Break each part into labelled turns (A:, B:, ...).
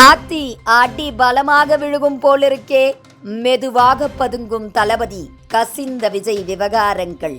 A: ஆத்தி ஆட்டி பலமாக விழுகும் போலிருக்கே, மெதுவாக பதுங்கும் தளபதி. கசிந்த விஜய் விவகாரங்கள்.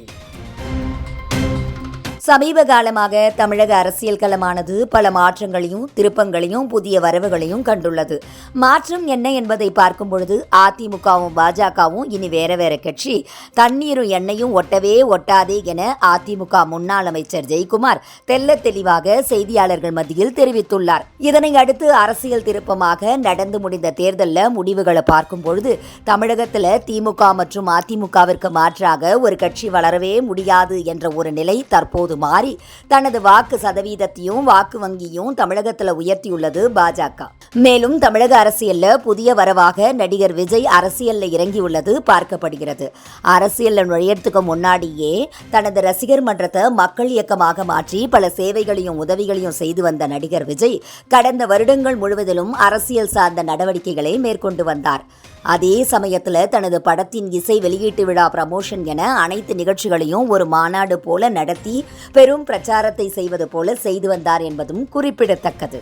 A: சமீப காலமாக தமிழக அரசியல் களமானது பல மாற்றங்களையும் திருப்பங்களையும் புதிய வரவுகளையும் கண்டுள்ளது. மாற்றம் என்ன என்பதை பார்க்கும் பொழுது அதிமுகவும் பாஜகவும் இனி வேற வேற கட்சி, தண்ணீரும் எண்ணெயும் ஒட்டவே ஒட்டாதே என அதிமுக முன்னாள் அமைச்சர் ஜெயக்குமார் தெல்ல தெளிவாக செய்தியாளர்கள் மத்தியில் தெரிவித்துள்ளார். இதனை அடுத்து அரசியல் திருப்பமாக நடந்து முடிந்த தேர்தலில் முடிவுகளை பார்க்கும் பொழுது தமிழகத்தில் திமுக மற்றும் அதிமுகவிற்கு மாற்றாக ஒரு கட்சி வளரவே முடியாது என்ற ஒரு நிலை தற்போது மாறி தனது வாக்கு சதவீதத்தையும் வாக்கு வங்கியும் தமிழகத்தில் உயர்த்தியுள்ளது பாஜக. மேலும் தமிழக அரசியல்ல புதிய வரவாக நடிகர் விஜய் அரசியல்ல இறங்கியுள்ளது பார்க்கப்படுகிறது. அரசியல்ல நுழையறதுக்கு முன்னாடியே தனது ரசிகர் மன்றத்தை மக்கள் இயக்கமாக மாற்றி பல சேவைகளையும் உதவிகளையும் செய்து வந்த நடிகர் விஜய் கடந்த வருடங்கள் முழுவதிலும் அரசியல் சார்ந்த நடவடிக்கைகளை மேற்கொண்டு வந்தார். அதே சமயத்தில் தனது படத்தின் இசை வெளியீட்டு விழா ப்ரமோஷன் என அனைத்து நிகழ்ச்சிகளையும் ஒரு மாநாடு போல நடத்தி பெரும் பிரச்சாரத்தை செய்வது போல செய்து வந்தார் என்பதும் குறிப்பிடத்தக்கது.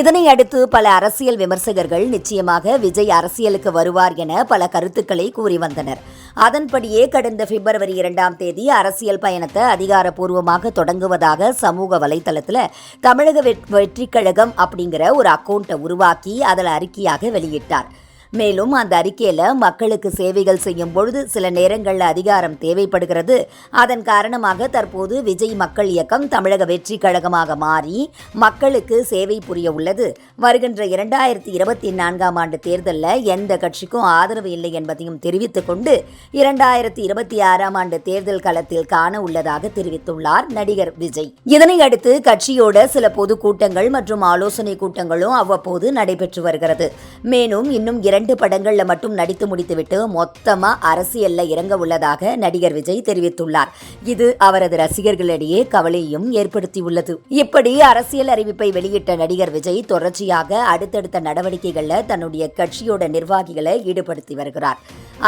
A: இதனை அடுத்து பல அரசியல் விமர்சகர்கள் நிச்சயமாக விஜய் அரசியலுக்கு வருவார் என பல கருத்துக்களை கூறி வந்தனர். அதன்படியே கடந்த பிப்ரவரி 2 அரசியல் பயணத்தை அதிகாரப்பூர்வமாக தொடங்குவதாக சமூக வலைதளத்தில் தமிழக வெற்றிக் கழகம் அப்படிங்கிற ஒரு அக்கௌண்ட்டை உருவாக்கி அதில் அறிக்கையாக வெளியிட்டார். மேலும் அந்த அறிக்கையில் மக்களுக்கு சேவைகள் செய்யும் பொழுது சில நேரங்களில் அதிகாரம் தேவைப்படுகிறது. அதன் காரணமாக தற்போது விஜய் மக்கள் இயக்கம் தமிழக வெற்றி கழகமாக மாறி மக்களுக்கு சேவை புரிய உள்ளது. வருகின்ற 2024 தேர்தலில் எந்த கட்சிக்கும் ஆதரவு இல்லை என்பதையும் தெரிவித்துக் கொண்டு 2026 தேர்தல் களத்தில் காண உள்ளதாக தெரிவித்துள்ளார் நடிகர் விஜய். இதனை அடுத்து கட்சியோட சில பொது கூட்டங்கள் மற்றும் ஆலோசனை கூட்டங்களும் அவ்வப்போது நடைபெற்று வருகிறது. மேலும் இன்னும் 2 படங்கள்ல மட்டும் நடித்து முடித்துவிட்டு மொத்தமா அரசியல்ல இறங்க உள்ளதாக நடிகர் விஜய் தெரிவித்துள்ளார். இது அவரது ரசிகர்களிடையே கவலையும் ஏற்படுத்தியுள்ளது. இப்படி அரசியல் அறிவிப்பை வெளியிட்ட நடிகர் விஜய் தொடர்ச்சியாக அடுத்தடுத்த நடவடிக்கைகள்ல தன்னுடைய கட்சியோட நிர்வாகிகளை ஈடுபடுத்தி வருகிறார்.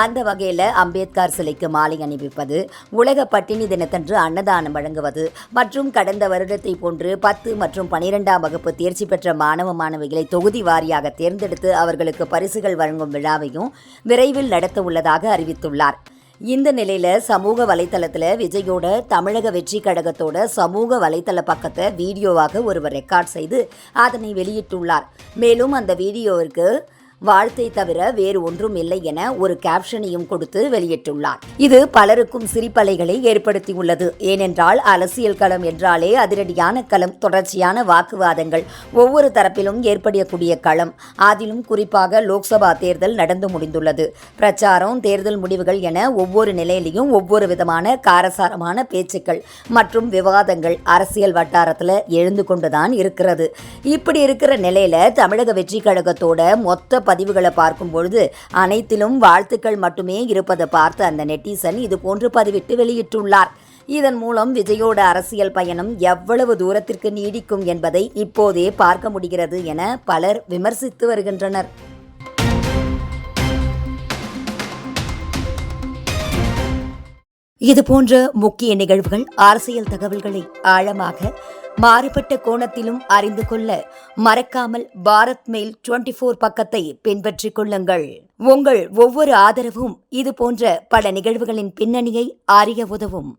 A: அந்த வகையில் அம்பேத்கர் சிலைக்கு மாலை அணிவிப்பது, உலக பட்டினி தினத்தன்று அன்னதானம் வழங்குவது மற்றும் கடந்த வருடத்தை போன்று 10 மற்றும் 12ஆம் வகுப்பு தேர்ச்சி பெற்ற மாணவ மாணவிகளை தொகுதி வாரியாக தேர்ந்தெடுத்து அவர்களுக்கு பரிசுகள் வழங்கும் விழாவையும் விரைவில் நடத்த உள்ளதாக அறிவித்துள்ளார். இந்த நிலையில சமூக வலைதளத்தில் விஜயோட தமிழக வெற்றி கழகத்தோட சமூக வலைதள பக்கத்தை வீடியோவாக ஒருவர் ரெக்கார்ட் செய்து அதனை வெளியிட்டுள்ளார். மேலும் அந்த வீடியோவிற்கு வாழ்த்தை தவிர வேறு ஒன்றும் இல்லை என ஒரு கேப்ஷனையும் கொடுத்து வெளியிட்டுள்ளார். இது பலருக்கும் சிரிப்பலைகளை ஏற்படுத்தியுள்ளது. ஏனென்றால் அரசியல் களம் என்றாலே அதிரடியான களம், தொடர்ச்சியான வாக்குவாதங்கள், ஒவ்வொரு தரப்பிலும் ஏற்படக்கூடிய களம். அதிலும் குறிப்பாக லோக்சபா தேர்தல் நடந்து முடிந்துள்ளது. பிரச்சாரம், தேர்தல் முடிவுகள் என ஒவ்வொரு நிலையிலையும் ஒவ்வொரு விதமான காரசாரமான பேச்சுக்கள் மற்றும் விவாதங்கள் அரசியல் வட்டாரத்தில் எழுந்து கொண்டுதான் இருக்கிறது. இப்படி இருக்கிற நிலையில தமிழக வெற்றி கழகத்தோட மொத்த பதிவுகளை பார்க்கும் பொழுது அனைத்திலும் வாழ்த்துக்கள் மட்டுமே இருப்பதை பார்த்து அந்த நெட்டிசன் இது போன்று பதிவிட்டு வெளியிட்டுள்ளார். இதன் மூலம் விஜயோட அரசியல் பயணம் எவ்வளவு தூரத்திற்கு நீடிக்கும் என்பதை இப்போதே பார்க்க முடிகிறது என பலர் விமர்சித்து வருகின்றனர். இதுபோன்ற முக்கிய நிகழ்வுகள், அரசியல் தகவல்களை ஆழமாக மாறுபட்ட கோணத்திலும் அறிந்து கொள்ள மறக்காமல் பாரத் மெயில் 24 பக்கத்தை பின்பற்றிக் கொள்ளுங்கள். உங்கள் ஒவ்வொரு ஆதரவும் இதுபோன்ற பல நிகழ்வுகளின் பின்னணியை அறிய உதவும்.